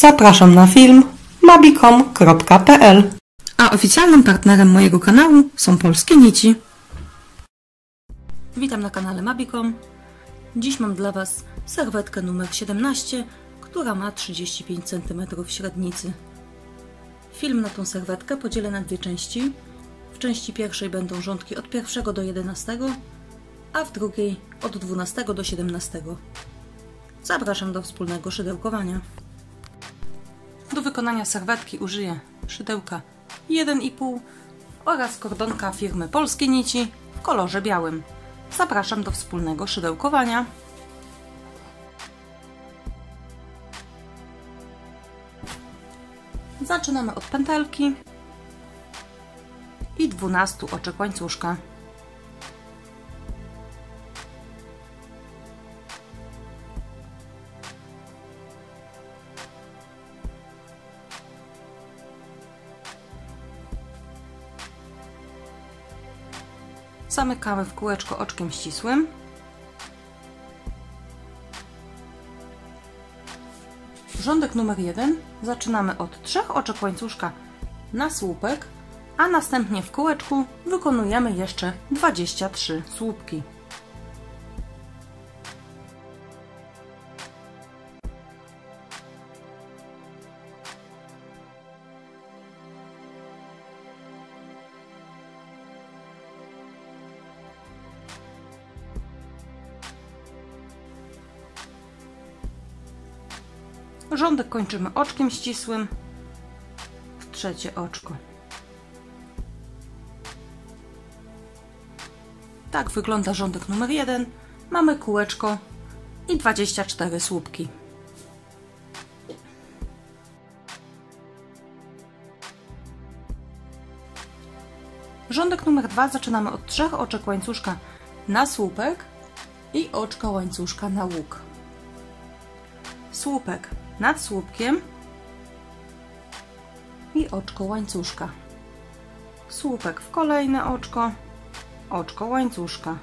Zapraszam na film mabicom.pl. A oficjalnym partnerem mojego kanału są Polskie Nici. Witam na kanale Mabicom. Dziś mam dla Was serwetkę numer 17, która ma 35 cm średnicy. Film na tą serwetkę podzielę na dwie części. W części pierwszej będą rządki od 1 do 11, a w drugiej od 12 do 17. Zapraszam do wspólnego szydełkowania. Do wykonania serwetki użyję szydełka 1,5 oraz kordonka firmy Polskie Nici w kolorze białym. Zapraszam do wspólnego szydełkowania. Zaczynamy od pętelki i 12 oczek łańcuszka. Zamykamy w kółeczko oczkiem ścisłym. Rządek numer 1 zaczynamy od 3 oczek łańcuszka na słupek, a następnie w kółeczku wykonujemy jeszcze 23 słupki. Rządek kończymy oczkiem ścisłym w trzecie oczko. Tak wygląda rządek numer 1. Mamy kółeczko i 24 słupki. Rządek numer 2 zaczynamy od 3 oczek łańcuszka na słupek i oczka łańcuszka na łuk. Słupek nad słupkiem i oczko łańcuszka. Słupek w kolejne oczko, oczko łańcuszka.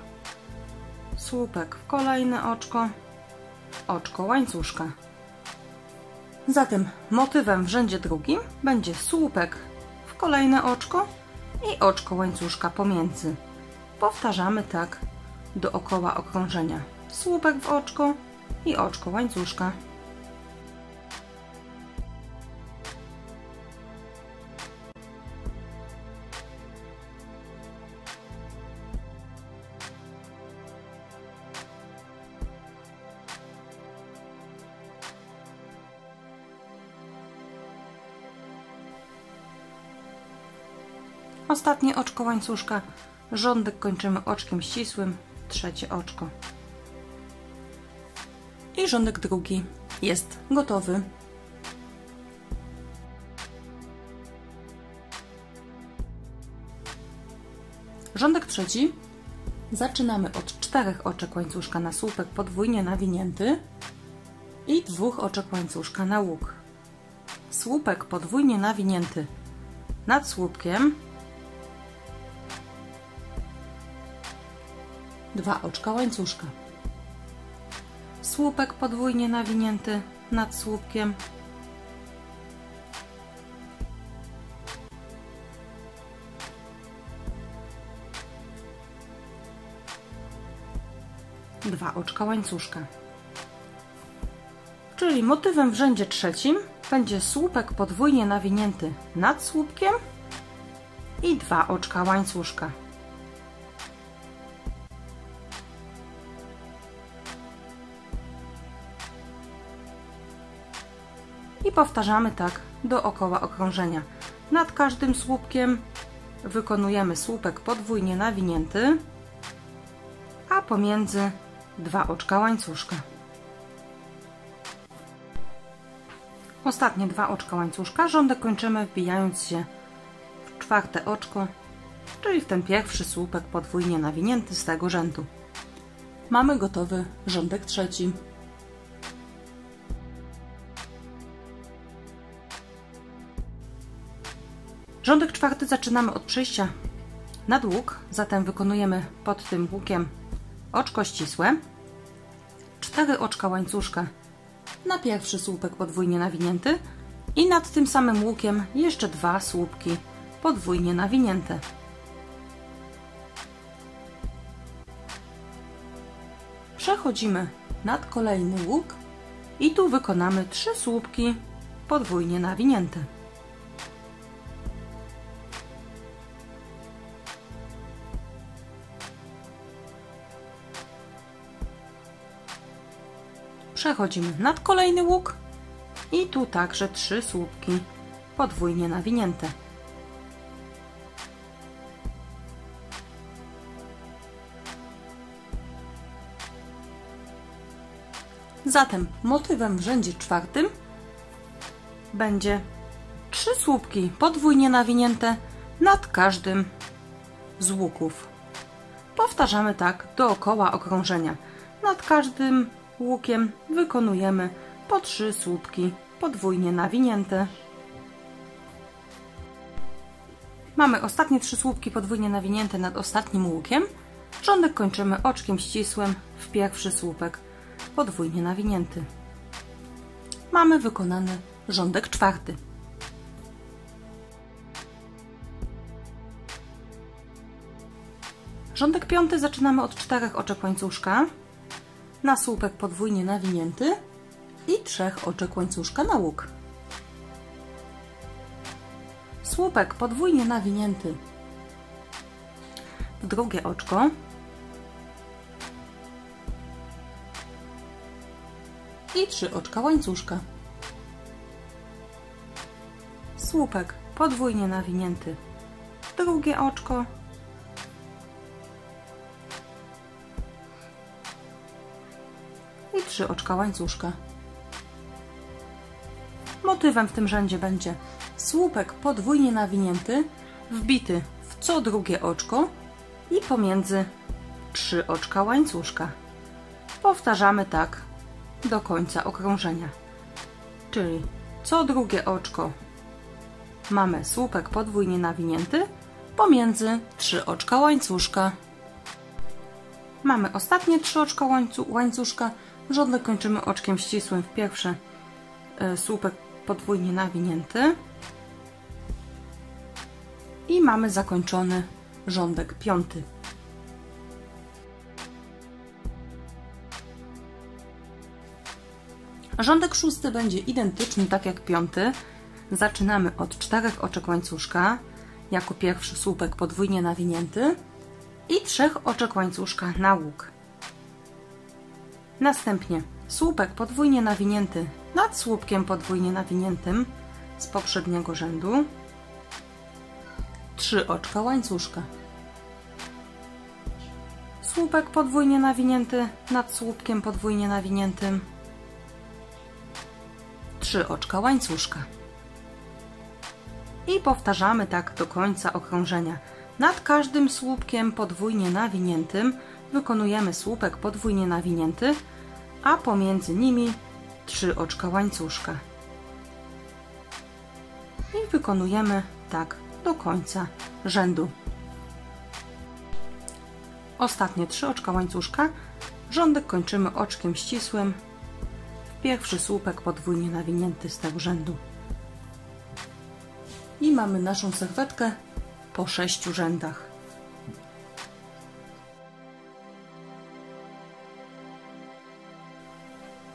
Słupek w kolejne oczko, oczko łańcuszka. Zatem motywem w rzędzie drugim będzie słupek w kolejne oczko i oczko łańcuszka pomiędzy. Powtarzamy tak dookoła okrążenia. Słupek w oczko i oczko łańcuszka. Ostatnie oczko łańcuszka, rządek kończymy oczkiem ścisłym, trzecie oczko. I rządek drugi jest gotowy. Rządek trzeci zaczynamy od 4 oczek łańcuszka na słupek podwójnie nawinięty i 2 oczek łańcuszka na łuk. Słupek podwójnie nawinięty nad słupkiem, 2 oczka łańcuszka. Słupek podwójnie nawinięty nad słupkiem, 2 oczka łańcuszka. Czyli motywem w rzędzie trzecim będzie słupek podwójnie nawinięty nad słupkiem i 2 oczka łańcuszka. I powtarzamy tak dookoła okrążenia. Nad każdym słupkiem wykonujemy słupek podwójnie nawinięty, a pomiędzy 2 oczka łańcuszka. Ostatnie 2 oczka łańcuszka, rządek kończymy wbijając się w 4 oczko, czyli w ten pierwszy słupek podwójnie nawinięty z tego rzędu. Mamy gotowy rządek trzeci. Rządek czwarty zaczynamy od przejścia nad łuk, zatem wykonujemy pod tym łukiem oczko ścisłe, 4 oczka łańcuszka na pierwszy słupek podwójnie nawinięty i nad tym samym łukiem jeszcze 2 słupki podwójnie nawinięte. Przechodzimy nad kolejny łuk i tu wykonamy 3 słupki podwójnie nawinięte. Przechodzimy nad kolejny łuk i tu także 3 słupki podwójnie nawinięte. Zatem motywem w rzędzie 4 będzie 3 słupki podwójnie nawinięte nad każdym z łuków. Powtarzamy tak dookoła okrążenia. Nad każdym łukiem wykonujemy po 3 słupki podwójnie nawinięte. Mamy ostatnie 3 słupki podwójnie nawinięte nad ostatnim łukiem. Rządek kończymy oczkiem ścisłym w pierwszy słupek podwójnie nawinięty. Mamy wykonany rządek 4. Rządek 5 zaczynamy od 4 oczek łańcuszka na słupek podwójnie nawinięty i 3 oczek łańcuszka na łuk. Słupek podwójnie nawinięty w drugie oczko i 3 oczka łańcuszka. Słupek podwójnie nawinięty w drugie oczko i 3 oczka łańcuszka. Motywem w tym rzędzie będzie słupek podwójnie nawinięty wbity w co drugie oczko i pomiędzy 3 oczka łańcuszka. Powtarzamy tak do końca okrążenia. Czyli co drugie oczko mamy słupek podwójnie nawinięty pomiędzy 3 oczka łańcuszka. Mamy ostatnie 3 oczka łańcuszka. Rządek kończymy oczkiem ścisłym w pierwszy słupek podwójnie nawinięty i mamy zakończony rządek 5. Rządek 6 będzie identyczny tak jak 5. Zaczynamy od 4 oczek łańcuszka jako pierwszy słupek podwójnie nawinięty i 3 oczek łańcuszka na łuk. Następnie słupek podwójnie nawinięty nad słupkiem podwójnie nawiniętym z poprzedniego rzędu, 3 oczka łańcuszka. Słupek podwójnie nawinięty nad słupkiem podwójnie nawiniętym, 3 oczka łańcuszka. I powtarzamy tak do końca okrążenia. Nad każdym słupkiem podwójnie nawiniętym wykonujemy słupek podwójnie nawinięty, a pomiędzy nimi 3 oczka łańcuszka. I wykonujemy tak do końca rzędu. Ostatnie 3 oczka łańcuszka. Rządek kończymy oczkiem ścisłym w pierwszy słupek podwójnie nawinięty z tego rzędu. I mamy naszą serwetkę po 6 rzędach.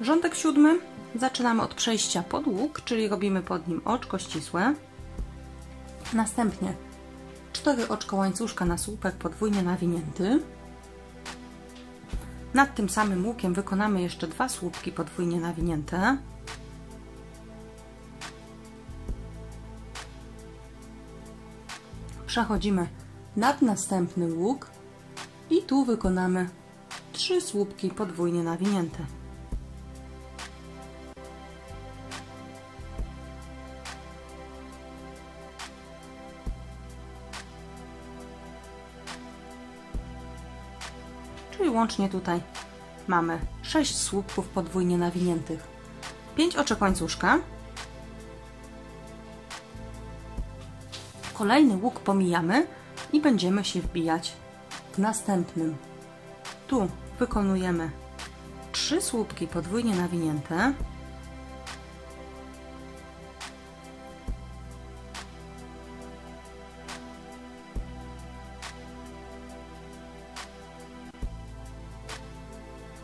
Rządek 7 zaczynamy od przejścia pod łuk, czyli robimy pod nim oczko ścisłe. Następnie 4 oczka łańcuszka na słupek podwójnie nawinięty. Nad tym samym łukiem wykonamy jeszcze 2 słupki podwójnie nawinięte. Przechodzimy nad następny łuk i tu wykonamy 3 słupki podwójnie nawinięte. Czyli łącznie tutaj mamy 6 słupków podwójnie nawiniętych, 5 oczek łańcuszka. Kolejny łuk pomijamy i będziemy się wbijać w następnym. Tu wykonujemy 3 słupki podwójnie nawinięte,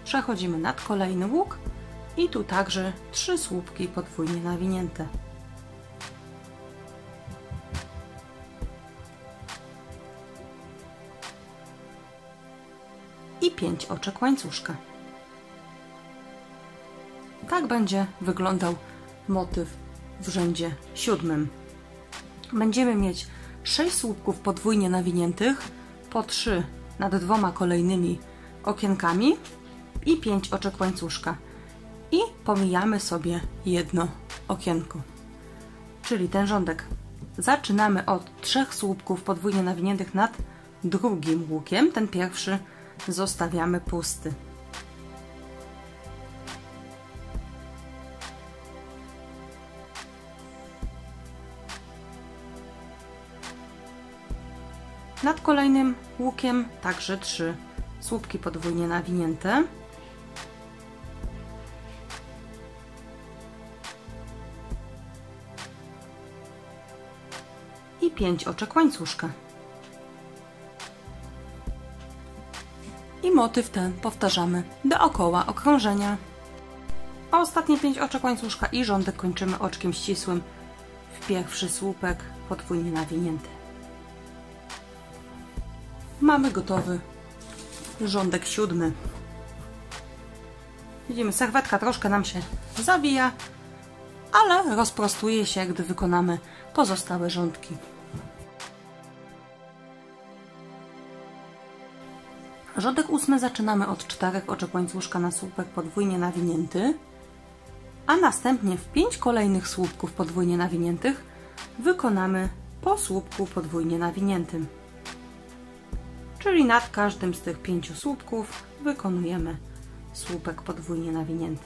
Przechodzimy nad kolejny łuk i tu także 3 słupki podwójnie nawinięte. I 5 oczek łańcuszka. Tak będzie wyglądał motyw w rzędzie 7. Będziemy mieć 6 słupków podwójnie nawiniętych, po 3 nad 2 kolejnymi okienkami i 5 oczek łańcuszka. I pomijamy sobie jedno okienko. Czyli ten rządek zaczynamy od 3 słupków podwójnie nawiniętych nad drugim łukiem. Ten pierwszy zostawiamy pusty. Nad kolejnym łukiem także 3 słupki podwójnie nawinięte. I 5 oczek łańcuszka. I motyw ten powtarzamy dookoła okrążenia. A ostatnie 5 oczek łańcuszka i rządek kończymy oczkiem ścisłym w pierwszy słupek podwójnie nawinięty. Mamy gotowy rządek 7. Widzimy, serwetka troszkę nam się zawija, ale rozprostuje się, gdy wykonamy pozostałe rządki. Rządek 8 zaczynamy od 4 oczek łańcuszka na słupek podwójnie nawinięty, a następnie w 5 kolejnych słupków podwójnie nawiniętych wykonamy po słupku podwójnie nawiniętym. Czyli nad każdym z tych 5 słupków wykonujemy słupek podwójnie nawinięty.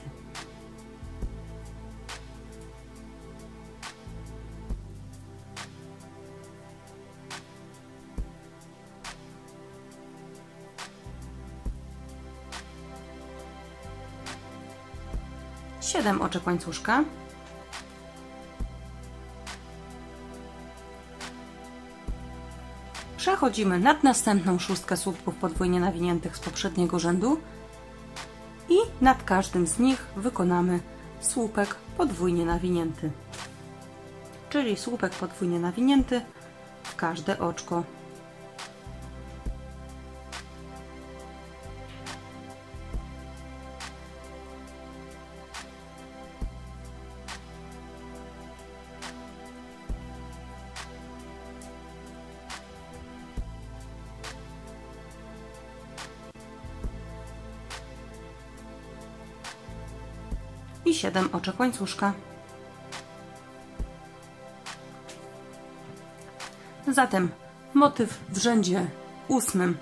Siedem oczek łańcuszka. Przechodzimy nad następną 6 słupków podwójnie nawiniętych z poprzedniego rzędu i nad każdym z nich wykonamy słupek podwójnie nawinięty. Czyli słupek podwójnie nawinięty w każde oczko. I 7 oczek łańcuszka. Zatem motyw w rzędzie 8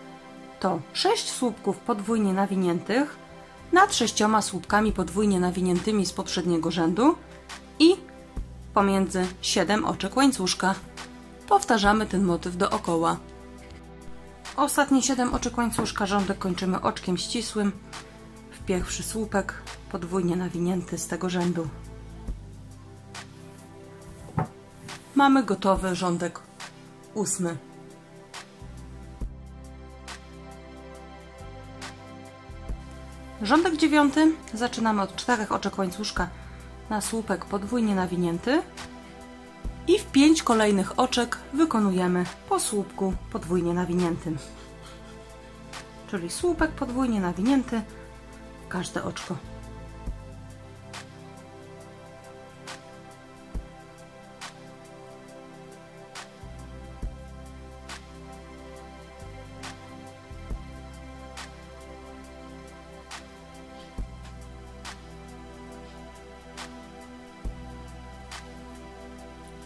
to 6 słupków podwójnie nawiniętych nad 6 słupkami podwójnie nawiniętymi z poprzedniego rzędu i pomiędzy 7 oczek łańcuszka. Powtarzamy ten motyw dookoła. Ostatnie 7 oczek łańcuszka rządek kończymy oczkiem ścisłym w pierwszy słupek podwójnie nawinięty z tego rzędu. Mamy gotowy rządek 8. Rządek 9 zaczynamy od 4 oczek łańcuszka na słupek podwójnie nawinięty i w 5 kolejnych oczek wykonujemy po słupku podwójnie nawiniętym. Czyli słupek podwójnie nawinięty w każde oczko.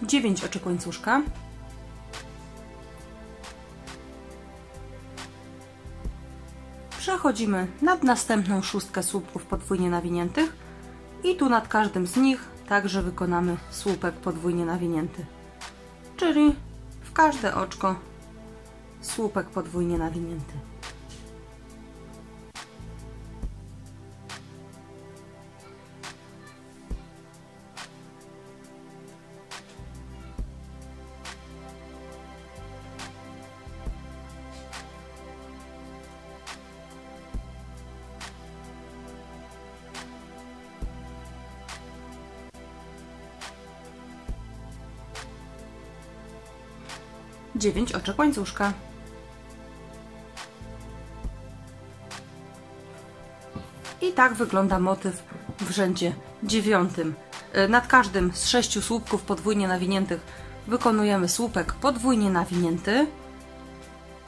Dziewięć oczek łańcuszka. Przechodzimy nad następną 6 słupków podwójnie nawiniętych i tu nad każdym z nich także wykonamy słupek podwójnie nawinięty. Czyli w każde oczko słupek podwójnie nawinięty. 9 oczek łańcuszka. I tak wygląda motyw w rzędzie 9. Nad każdym z 6 słupków podwójnie nawiniętych wykonujemy słupek podwójnie nawinięty,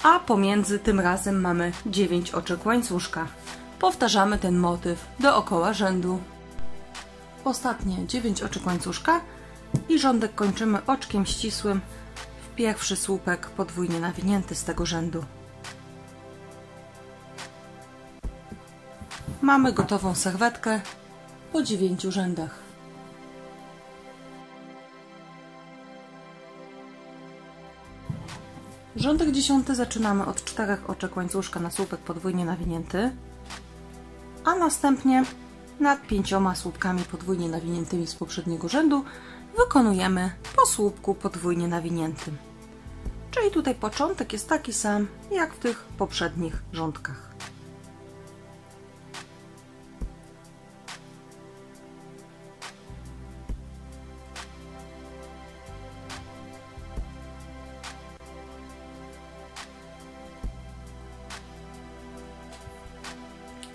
a pomiędzy tym razem mamy 9 oczek łańcuszka. Powtarzamy ten motyw dookoła rzędu. Ostatnie 9 oczek łańcuszka i rządek kończymy oczkiem ścisłym w pierwszy słupek podwójnie nawinięty z tego rzędu. Mamy gotową serwetkę po 9 rzędach. Rządek 10 zaczynamy od 4 oczek łańcuszka na słupek podwójnie nawinięty, a następnie nad 5 słupkami podwójnie nawiniętymi z poprzedniego rzędu wykonujemy po słupku podwójnie nawiniętym. Czyli tutaj początek jest taki sam jak w tych poprzednich rządkach.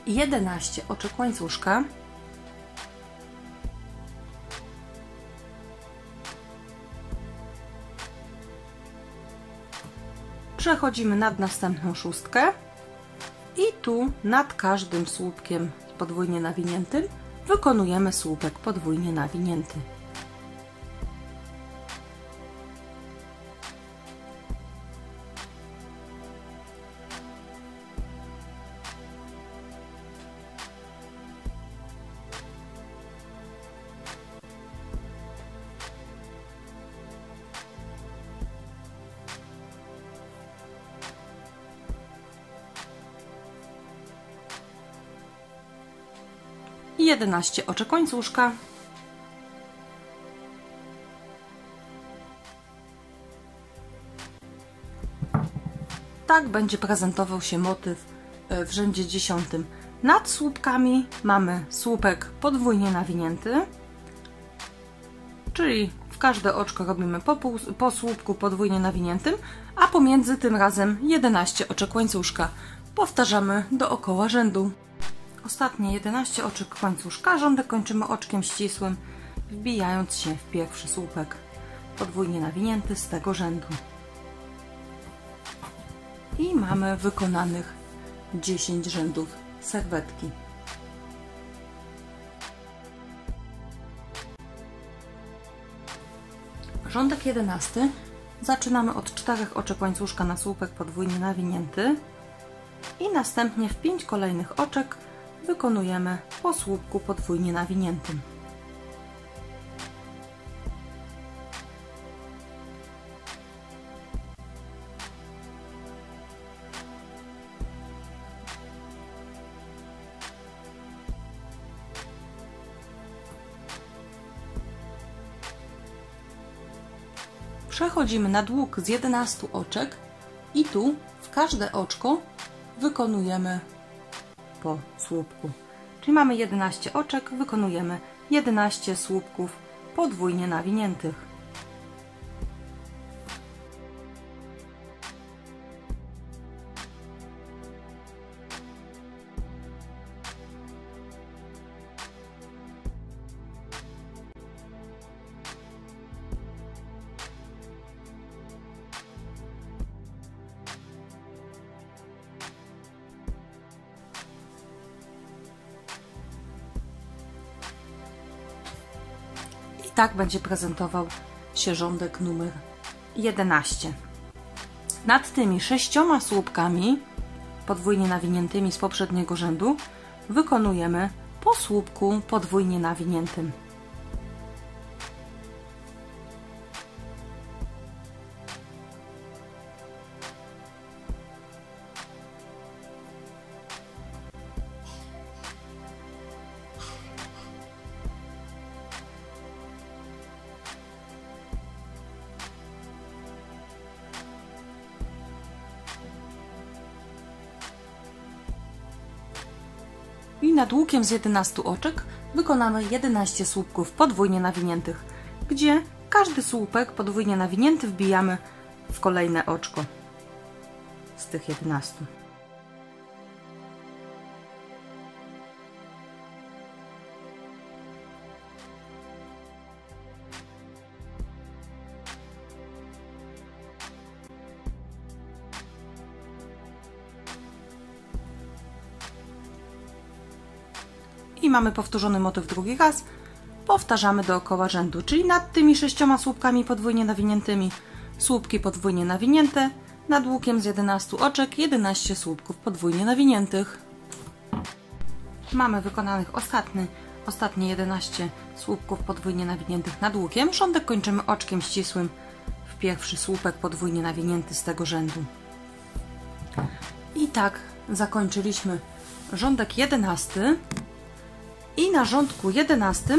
I 11 oczek łańcuszka. Przechodzimy nad następną szóstkę i tu nad każdym słupkiem podwójnie nawiniętym wykonujemy słupek podwójnie nawinięty. I 11 oczek łańcuszka. Tak będzie prezentował się motyw w rzędzie 10. Nad słupkami mamy słupek podwójnie nawinięty, czyli w każde oczko robimy po słupku podwójnie nawiniętym, a pomiędzy tym razem 11 oczek łańcuszka. Powtarzamy dookoła rzędu. Ostatnie 11 oczek łańcuszka, rządek kończymy oczkiem ścisłym, wbijając się w pierwszy słupek podwójnie nawinięty z tego rzędu. I mamy wykonanych 10 rzędów serwetki. Rządek 11 zaczynamy od 4 oczek łańcuszka na słupek podwójnie nawinięty i następnie w 5 kolejnych oczek wykonujemy po słupku podwójnie nawiniętym. Przechodzimy na dług z 11 oczek i tu w każde oczko wykonujemy po słupku. Czyli mamy 11 oczek, wykonujemy 11 słupków podwójnie nawiniętych. I tak będzie prezentował się rządek numer 11. Nad tymi 6 słupkami podwójnie nawiniętymi z poprzedniego rzędu wykonujemy po słupku podwójnie nawiniętym. I nad łukiem z 11 oczek wykonamy 11 słupków podwójnie nawiniętych, gdzie każdy słupek podwójnie nawinięty wbijamy w kolejne oczko z tych 11. I mamy powtórzony motyw drugi raz. Powtarzamy dookoła rzędu, czyli nad tymi 6 słupkami podwójnie nawiniętymi, słupki podwójnie nawinięte, nad łukiem z 11 oczek 11 słupków podwójnie nawiniętych. Mamy wykonanych ostatnie 11 słupków podwójnie nawiniętych nad łukiem. Rządek kończymy oczkiem ścisłym w pierwszy słupek podwójnie nawinięty z tego rzędu. I tak zakończyliśmy rządek 11 i na rządku 11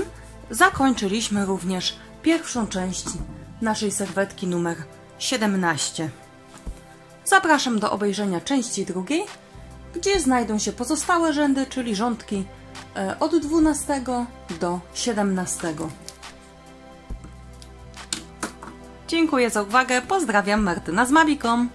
zakończyliśmy również pierwszą część naszej serwetki numer 17. Zapraszam do obejrzenia części drugiej, gdzie znajdą się pozostałe rzędy, czyli rządki od 12 do 17. Dziękuję za uwagę, pozdrawiam, Martyna z Mavikom.